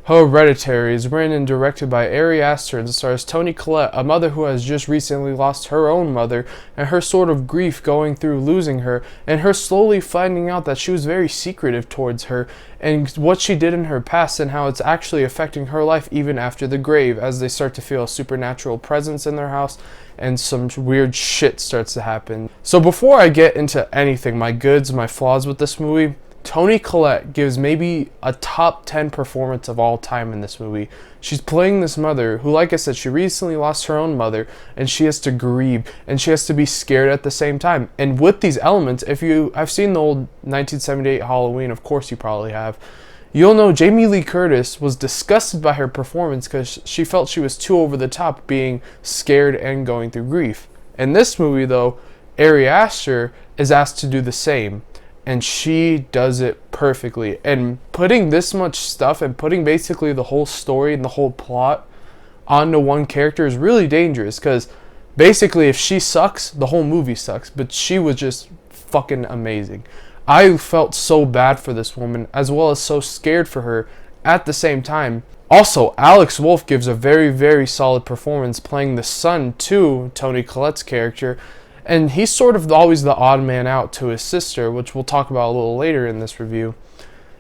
Hereditary is written and directed by Ari Asters and stars Tony Collet, a mother who has just recently lost her own mother, and her sort of grief going through losing her, and her slowly finding out that she was very secretive towards her, and what she did in her past, and how it's actually affecting her life even after the grave, as they start to feel a supernatural presence in their house, and some weird shit starts to happen. So before I get into anything, my goods, my flaws with this movie, Tony Collet gives maybe a top 10 performance of all time in this movie. She's playing this mother who, like I said, she recently lost her own mother, and she has to grieve, and she has to be scared at the same time. And with these elements, if you have seen the old 1978 Halloween, of course you probably have, you'll know Jamie Lee Curtis was disgusted by her performance because she felt she was too over the top, being scared and going through grief. In this movie, though, Ari Aster is asked to do the same. And she does it perfectly. And putting this much stuff and putting basically the whole story and the whole plot onto one character is really dangerous. Because basically if she sucks, the whole movie sucks. But she was just fucking amazing. I felt so bad for this woman as well as so scared for her at the same time. Also, Alex Wolff gives a very, very solid performance playing the son to Tony Collette's character. And he's sort of always the odd man out to his sister, which we'll talk about a little later in this review.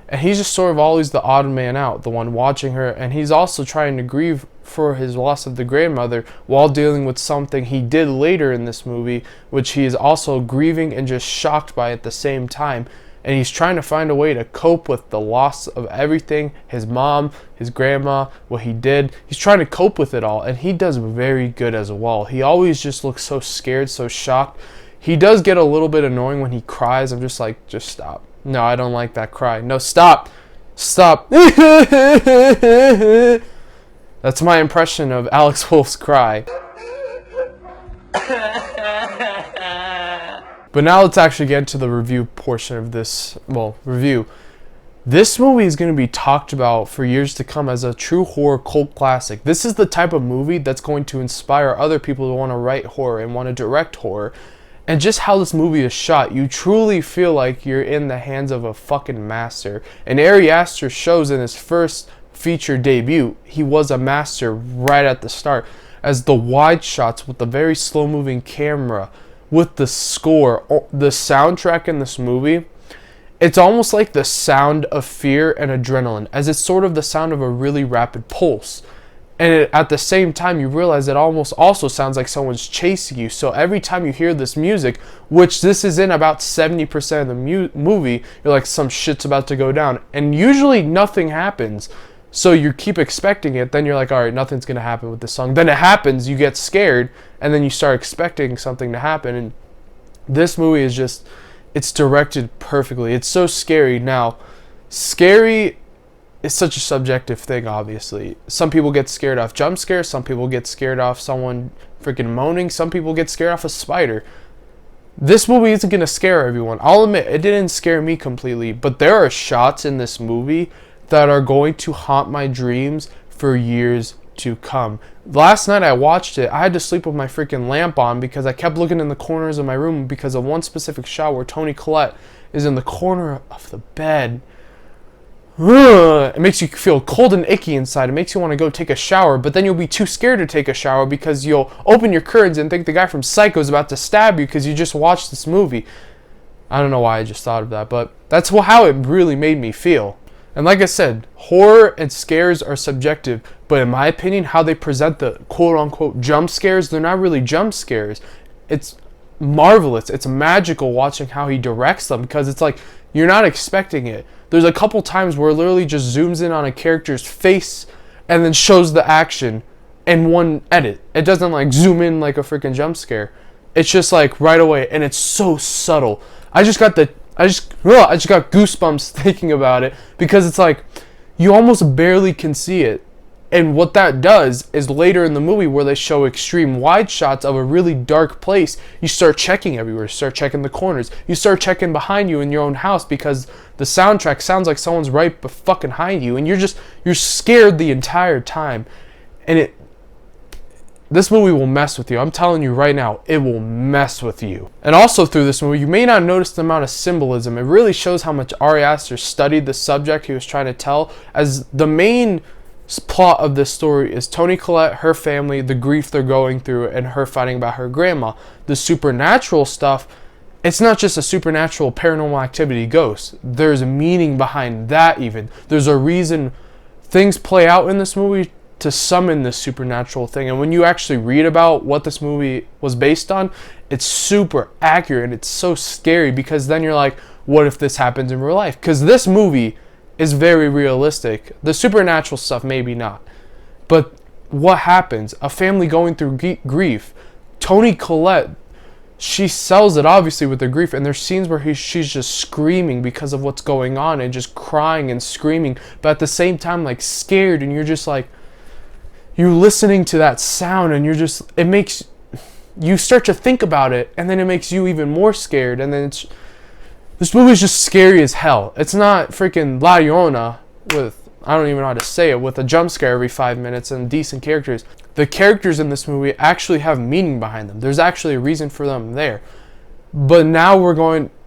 And he's just sort of always the odd man out, the one watching her. And he's also trying to grieve for his loss of the grandmother while dealing with something he did later in this movie, which he is also grieving and just shocked by at the same time. And he's trying to find a way to cope with the loss of everything, his mom, his grandma, what he did. He's trying to cope with it all, and he does very good as well. He always just looks so scared, so shocked. He does get a little bit annoying when he cries. I'm just like, just stop. No, I don't like that cry. No, stop. Stop. That's my impression of Alex Wolff's cry. But now let's actually get into the review portion of this, review. This movie is going to be talked about for years to come as a true horror cult classic. This is the type of movie that's going to inspire other people to want to write horror and want to direct horror. And just how this movie is shot, you truly feel like you're in the hands of a fucking master. And Ari Asters shows in his first feature debut, he was a master right at the start. As the wide shots with the very slow moving camera, with the score, the soundtrack in this movie, it's almost like the sound of fear and adrenaline, as it's sort of the sound of a really rapid pulse. And at the same time, you realize it almost also sounds like someone's chasing you. So every time you hear this music, which this is in about 70% of the movie, you're like, some shit's about to go down. And usually nothing happens. So you keep expecting it, then you're like, all right, nothing's going to happen with this song. Then it happens, you get scared, and then you start expecting something to happen. And this movie is just, it's directed perfectly. It's so scary. Now, scary is such a subjective thing, obviously. Some people get scared off jump scares, some people get scared off someone freaking moaning, some people get scared off a spider. This movie isn't going to scare everyone. I'll admit, it didn't scare me completely, but there are shots in this movie that are going to haunt my dreams for years to come. Last night I watched it, I had to sleep with my freaking lamp on because I kept looking in the corners of my room because of one specific shot where Tony Collet is in the corner of the bed. It makes you feel cold and icky inside. It makes you want to go take a shower, but then you'll be too scared to take a shower because you'll open your curtains and think the guy from Psycho is about to stab you because you just watched this movie. I don't know why I just thought of that, but that's how it really made me feel. And like I said, horror and scares are subjective, but in my opinion, how they present the quote-unquote jump scares, they're not really jump scares. It's marvelous. It's magical watching how he directs them because it's like you're not expecting it. There's a couple times where it literally just zooms in on a character's face and then shows the action in one edit. It doesn't like zoom in like a freaking jump scare. It's just like right away, and it's so subtle. I just got goosebumps thinking about it because it's like you almost barely can see it. And what that does is later in the movie where they show extreme wide shots of a really dark place, you start checking everywhere, you start checking the corners, you start checking behind you in your own house because the soundtrack sounds like someone's right fucking behind you, and you're scared the entire time. And this movie will mess with you. I'm telling you right now, it will mess with you. And also through this movie, you may not notice the amount of symbolism. It really shows how much Ari Asters studied the subject he was trying to tell, as the main plot of this story is Tony Collet, her family, the grief they're going through, and her fighting about her grandma. The supernatural stuff, it's not just a supernatural paranormal activity ghost. There's a meaning behind that even. There's a reason things play out in this movie to summon this supernatural thing. And when you actually read about what this movie was based on, it's super accurate and it's so scary, because then you're like, what if this happens in real life? Because this movie is very realistic. The supernatural stuff, maybe not. But what happens? A family going through grief. Tony Collet, she sells it obviously with the grief, and there's scenes where she's just screaming because of what's going on and just crying and screaming, but at the same time like scared, and you're just like, you're listening to that sound and it makes you start to think about it, and then it makes you even more scared, and then this movie is just scary as hell. It's not freaking La Llorona with, I don't even know how to say it, with a jump scare every 5 minutes and decent characters. The characters in this movie actually have meaning behind them. There's actually a reason for them there. But now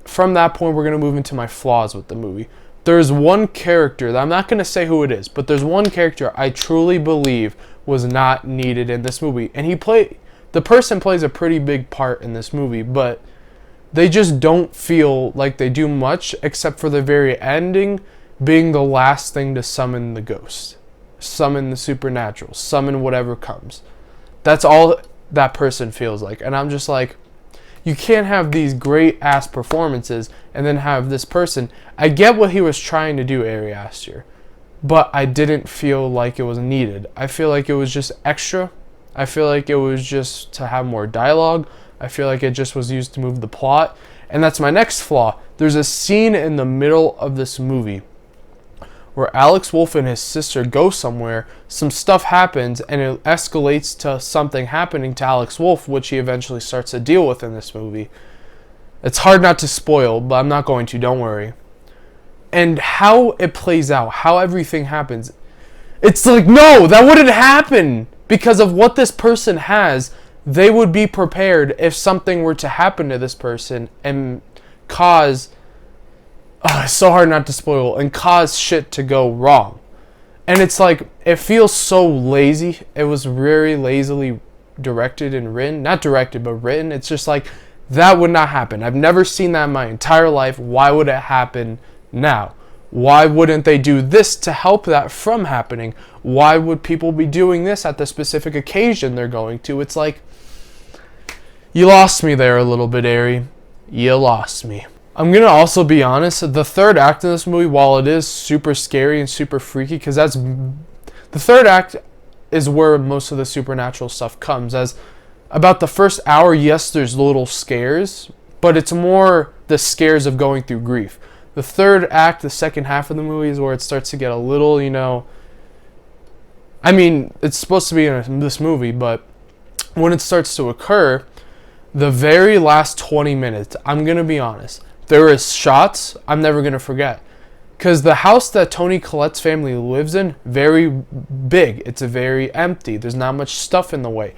from that point, we're going to move into my flaws with the movie. There's one character that I'm not going to say who it is, but there's one character I truly believe was not needed in this movie. And the person plays a pretty big part in this movie, but they just don't feel like they do much, except for the very ending being the last thing to summon the ghost, summon the supernatural, summon whatever comes. That's all that person feels like. And I'm just like, you can't have these great ass performances and then have this person. I get what he was trying to do, Ari Asters, but I didn't feel like it was needed. I feel like it was just extra. I feel like it was just to have more dialogue. I feel like it just was used to move the plot. And that's my next flaw. There's a scene in the middle of this movie where Alex Wolff and his sister go somewhere. Some stuff happens and it escalates to something happening to Alex Wolff, which he eventually starts to deal with in this movie. It's hard not to spoil, but I'm not going to, don't worry. And how it plays out, how everything happens, it's like, no, that wouldn't happen. Because of what this person has, they would be prepared if something were to happen to this person and cause, it's so hard not to spoil, and cause shit to go wrong. And it's like, it feels so lazy. It was very lazily directed and written. Not directed, but written. It's just like, that would not happen. I've never seen that in my entire life. Why would it happen now? Why wouldn't they do this to help that from happening? Why would people be doing this at the specific occasion they're going to? It's like, you lost me there a little bit, Ari. You lost me. I'm going to also be honest, the third act in this movie, while it is super scary and super freaky, because the third act is where most of the supernatural stuff comes. As about the first hour, yes, there's little scares, but it's more the scares of going through grief. The third act, the second half of the movie, is where it starts to get a little, I mean, it's supposed to be in this movie, but when it starts to occur, the very last 20 minutes, I'm going to be honest, there is shots I'm never going to forget. Because the house that Tony Collet's family lives in, very big. It's very empty. There's not much stuff in the way.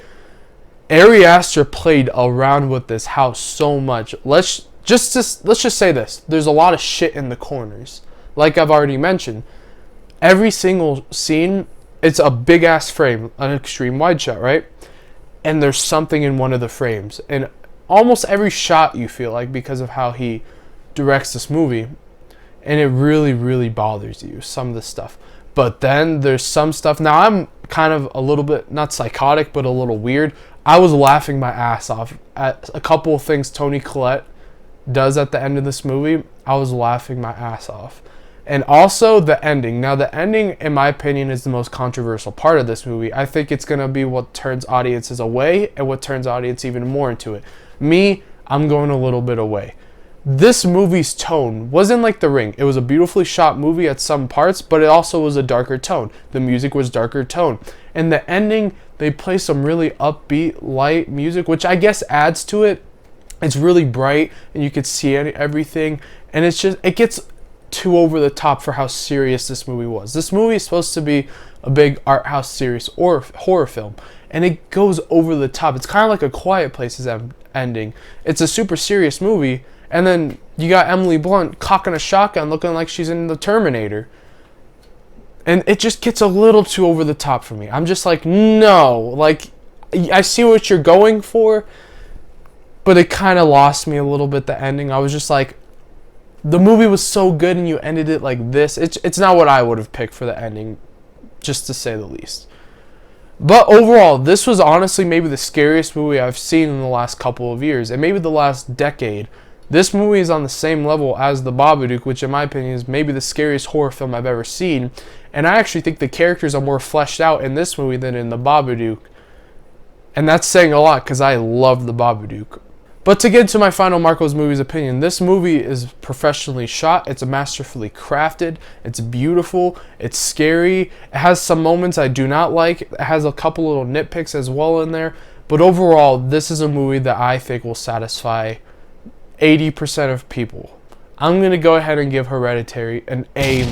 Ari Asters played around with this house so much. Let's just say this. There's a lot of shit in the corners. Like I've already mentioned. Every single scene, it's a big ass frame, an extreme wide shot, right? And there's something in one of the frames. And almost every shot you feel like, because of how he directs this movie, and it really, really bothers you, some of the stuff. But then there's some stuff. Now I'm kind of a little bit, not psychotic, but a little weird. I was laughing my ass off at a couple of things Tony Collet does at the end of this movie. I was laughing my ass off. And also the ending. Now the ending, in my opinion, is the most controversial part of this movie. I think it's going to be what turns audiences away and what turns audience even more into it. Me, I'm going a little bit away. This movie's tone wasn't like The Ring. It was a beautifully shot movie at some parts, but it also was a darker tone. The music was darker tone. And the ending, they play some really upbeat, light music, which I guess adds to it. It's really bright, and you could see everything. And it's just, it gets too over the top for how serious this movie was. This movie is supposed to be a big art house series or horror film, and it goes over the top. It's kind of like A Quiet Place's ending. It's a super serious movie, and then you got Emily Blunt cocking a shotgun looking like she's in The Terminator. And it just gets a little too over the top for me. I'm just like, no. Like, I see what you're going for, but it kind of lost me a little bit, the ending. I was just like, the movie was so good and you ended it like this. It's not what I would have picked for the ending, just to say the least. But overall, this was honestly maybe the scariest movie I've seen in the last couple of years, and maybe the last decade. This movie is on the same level as The Babadook, which in my opinion is maybe the scariest horror film I've ever seen. And I actually think the characters are more fleshed out in this movie than in The Babadook. And that's saying a lot because I love The Babadook. But to get into my final Marco's Movies opinion, this movie is professionally shot, it's masterfully crafted, it's beautiful, it's scary, it has some moments I do not like, it has a couple little nitpicks as well in there, but overall, this is a movie that I think will satisfy 80% of people. I'm going to go ahead and give Hereditary an A-.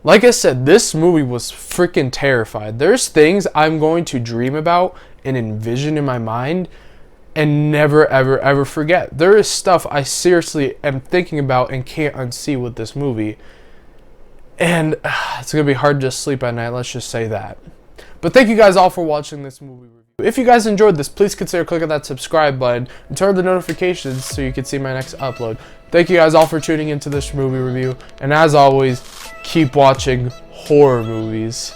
Like I said, this movie was freaking terrified. There's things I'm going to dream about and envision in my mind and never, ever, ever forget. There is stuff I seriously am thinking about and can't unsee with this movie. And it's going to be hard to sleep at night, let's just say that. But thank you guys all for watching this movie review. If you guys enjoyed this, please consider clicking that subscribe button and turn on the notifications so you can see my next upload. Thank you guys all for tuning into this movie review. And as always, keep watching horror movies.